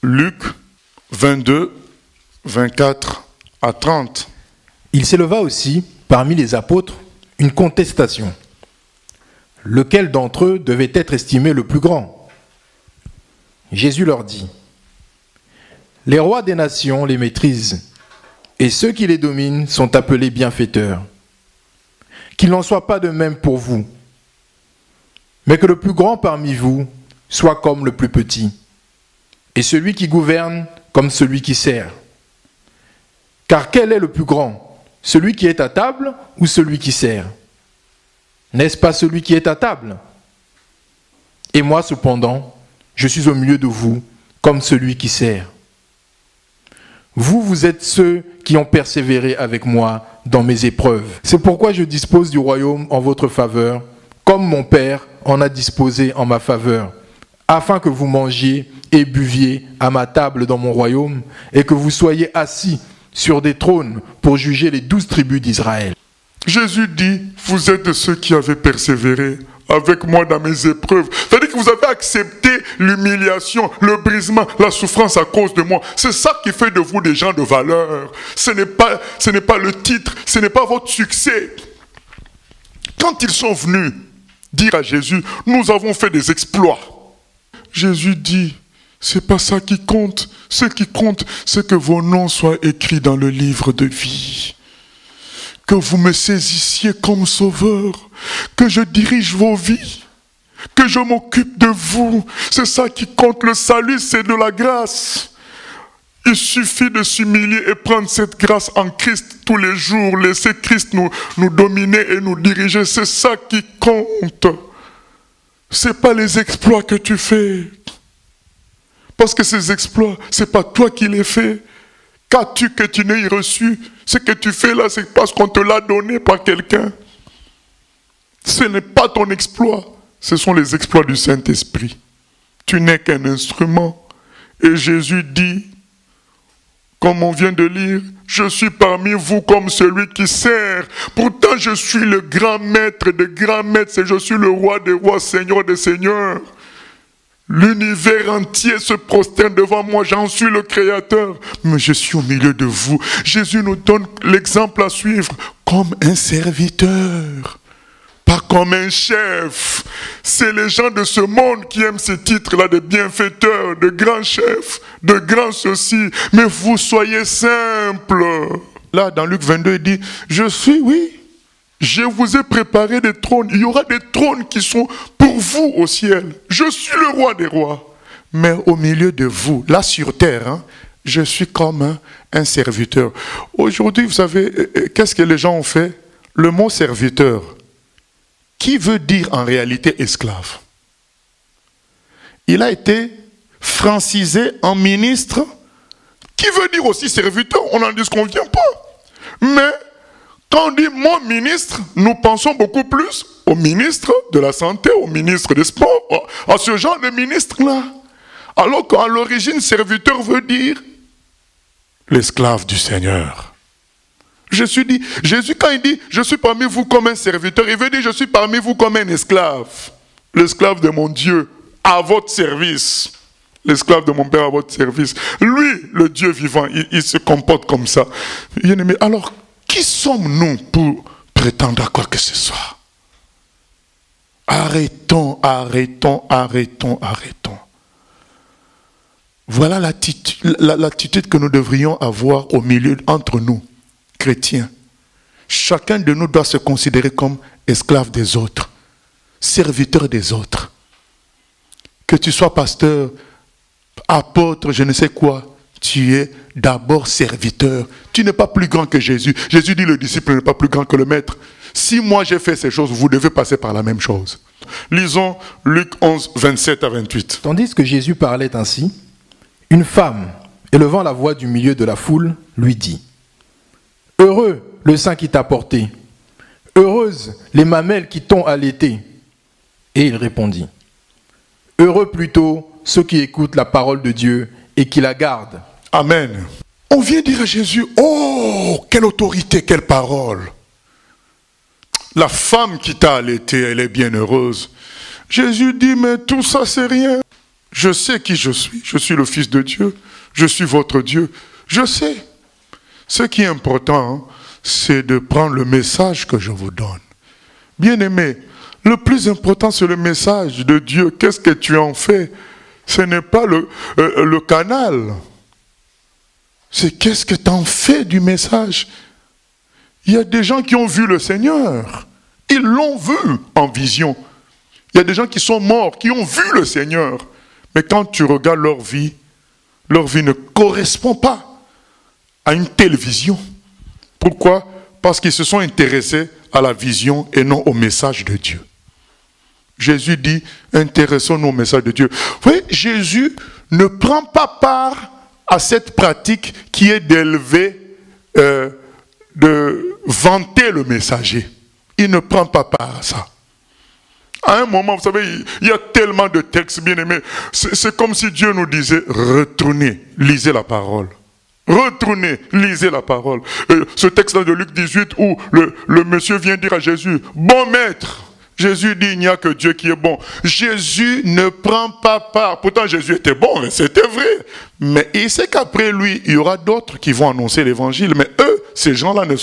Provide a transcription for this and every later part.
Luc 22, 24 à 30. Il s'éleva aussi, parmi les apôtres, une contestation. Lequel d'entre eux devait être estimé le plus grand? Jésus leur dit: les rois des nations les maîtrisent, et ceux qui les dominent sont appelés bienfaiteurs. Qu'il n'en soit pas de même pour vous, mais que le plus grand parmi vous soit comme le plus petit, et celui qui gouverne comme celui qui sert. Car quel est le plus grand, celui qui est à table ou celui qui sert? N'est-ce pas celui qui est à table? Et moi, cependant, je suis au milieu de vous comme celui qui sert. Vous êtes ceux qui ont persévéré avec moi dans mes épreuves. C'est pourquoi je dispose du royaume en votre faveur, comme mon Père en a disposé en ma faveur, afin que vous mangiez et buviez à ma table dans mon royaume, et que vous soyez assis sur des trônes pour juger les 12 tribus d'Israël. Jésus dit, vous êtes ceux qui avez persévéré avec moi dans mes épreuves. C'est-à-dire que vous avez accepté l'humiliation, le brisement, la souffrance à cause de moi. C'est ça qui fait de vous des gens de valeur. Ce n'est pas le titre, ce n'est pas votre succès. Quand ils sont venus dire à Jésus, nous avons fait des exploits, Jésus dit, c'est pas ça qui compte. Ce qui compte, c'est que vos noms soient écrits dans le livre de vie. Que vous me saisissiez comme sauveur, que je dirige vos vies, que je m'occupe de vous. C'est ça qui compte. Le salut, c'est de la grâce. Il suffit de s'humilier et prendre cette grâce en Christ tous les jours. Laisser Christ nous dominer et nous diriger. C'est ça qui compte. C'est pas les exploits que tu fais. Parce que ces exploits, c'est pas toi qui les fais. Qu'as-tu que tu n'aies reçu? Ce que tu fais là, c'est parce qu'on te l'a donné par quelqu'un. Ce n'est pas ton exploit. Ce sont les exploits du Saint-Esprit. Tu n'es qu'un instrument. Et Jésus dit, comme on vient de lire, je suis parmi vous comme celui qui sert. Pourtant, je suis le grand maître des grands maîtres. Je suis le roi des rois, seigneur des seigneurs. L'univers entier se prosterne devant moi, j'en suis le créateur, mais je suis au milieu de vous. Jésus nous donne l'exemple à suivre comme un serviteur, pas comme un chef. C'est les gens de ce monde qui aiment ces titres-là, de bienfaiteurs, de grands chefs, de grands ceci, mais vous soyez simples. Là, dans Luc 22, il dit, je vous ai préparé des trônes. Il y aura des trônes qui sont pour vous au ciel. Je suis le roi des rois. Mais au milieu de vous, là sur terre, je suis comme un serviteur. Aujourd'hui, vous savez, qu'est-ce que les gens ont fait? Le mot serviteur, qui veut dire en réalité esclave? Il a été francisé en ministre, qui veut dire aussi serviteur. On n'en disconvient pas. Mais quand on dit mon ministre, nous pensons beaucoup plus au ministre de la Santé, au ministre des Sports, à ce genre de ministre-là. Alors qu'à l'origine, serviteur veut dire l'esclave du Seigneur. Jésus, quand il dit, je suis parmi vous comme un serviteur, il veut dire, je suis parmi vous comme un esclave. L'esclave de mon Dieu, à votre service. L'esclave de mon Père à votre service. Lui, le Dieu vivant, il se comporte comme ça. Bien-aimé, alors, qui sommes-nous pour prétendre à quoi que ce soit? Arrêtons. Voilà l'attitude que nous devrions avoir au milieu, entre nous, chrétiens. Chacun de nous doit se considérer comme esclave des autres, serviteur des autres. Que tu sois pasteur, apôtre, je ne sais quoi, tu es d'abord serviteur. Tu n'es pas plus grand que Jésus. Jésus dit, le disciple n'est pas plus grand que le maître. Si moi j'ai fait ces choses, vous devez passer par la même chose. Lisons Luc 11, 27 à 28. Tandis que Jésus parlait ainsi, une femme, élevant la voix du milieu de la foule, lui dit, « Heureux le sein qui t'a porté, heureuses les mamelles qui t'ont allaité. » Et il répondit, « Heureux plutôt ceux qui écoutent la parole de Dieu et qui la gardent. » Amen. On vient dire à Jésus, oh, quelle autorité, quelle parole. La femme qui t'a allaité, elle est bien heureuse. Jésus dit, mais tout ça c'est rien. Je sais qui je suis. Je suis le Fils de Dieu. Je suis votre Dieu. Je sais. Ce qui est important, hein, c'est de prendre le message que je vous donne. Bien-aimé, le plus important, c'est le message de Dieu. Qu'est-ce que tu en fais? Ce n'est pas le canal. C'est qu'est-ce que tu en fais du message? Il y a des gens qui ont vu le Seigneur. Ils l'ont vu en vision. Il y a des gens qui sont morts, qui ont vu le Seigneur. Mais quand tu regardes leur vie ne correspond pas à une telle vision. Pourquoi? Parce qu'ils se sont intéressés à la vision et non au message de Dieu. Jésus dit, intéressons-nous au message de Dieu. Vous voyez, Jésus ne prend pas part à cette pratique qui est d'élever, de vanter le messager. Il ne prend pas part à ça. À un moment, vous savez, il y a tellement de textes bien aimés. C'est comme si Dieu nous disait, retournez, lisez la parole. Retournez, lisez la parole. Ce texte-là de Luc 18 où le monsieur vient dire à Jésus, bon maître. Jésus dit, il n'y a que Dieu qui est bon. Jésus ne prend pas part. Pourtant, Jésus était bon, c'était vrai. Mais il sait qu'après lui, il y aura d'autres qui vont annoncer l'évangile. Mais eux, ces gens-là ne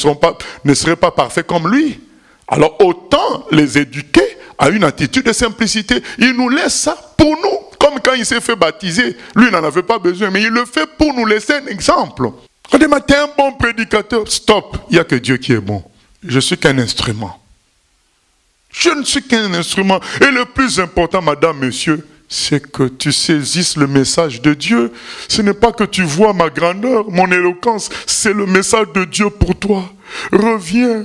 seraient pas parfaits comme lui. Alors, autant les éduquer à une attitude de simplicité. Il nous laisse ça pour nous. Comme quand il s'est fait baptiser. Lui, il n'en avait pas besoin, mais il le fait pour nous laisser un exemple. On dit, mais t'es un bon prédicateur. Stop, il n'y a que Dieu qui est bon. Je suis qu'un instrument. Je ne suis qu'un instrument. Et le plus important, madame, monsieur, c'est que tu saisisses le message de Dieu. Ce n'est pas que tu vois ma grandeur, mon éloquence. C'est le message de Dieu pour toi. Reviens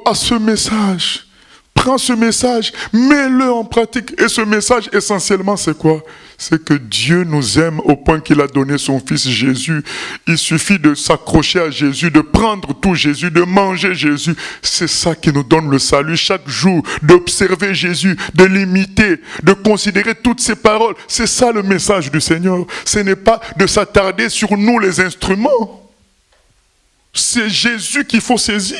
à ce message. Prends ce message, mets-le en pratique. Et ce message, essentiellement, c'est quoi? C'est que Dieu nous aime au point qu'il a donné son Fils Jésus. Il suffit de s'accrocher à Jésus, de prendre tout Jésus, de manger Jésus. C'est ça qui nous donne le salut chaque jour, d'observer Jésus, de l'imiter, de considérer toutes ses paroles. C'est ça le message du Seigneur. Ce n'est pas de s'attarder sur nous les instruments. C'est Jésus qu'il faut saisir.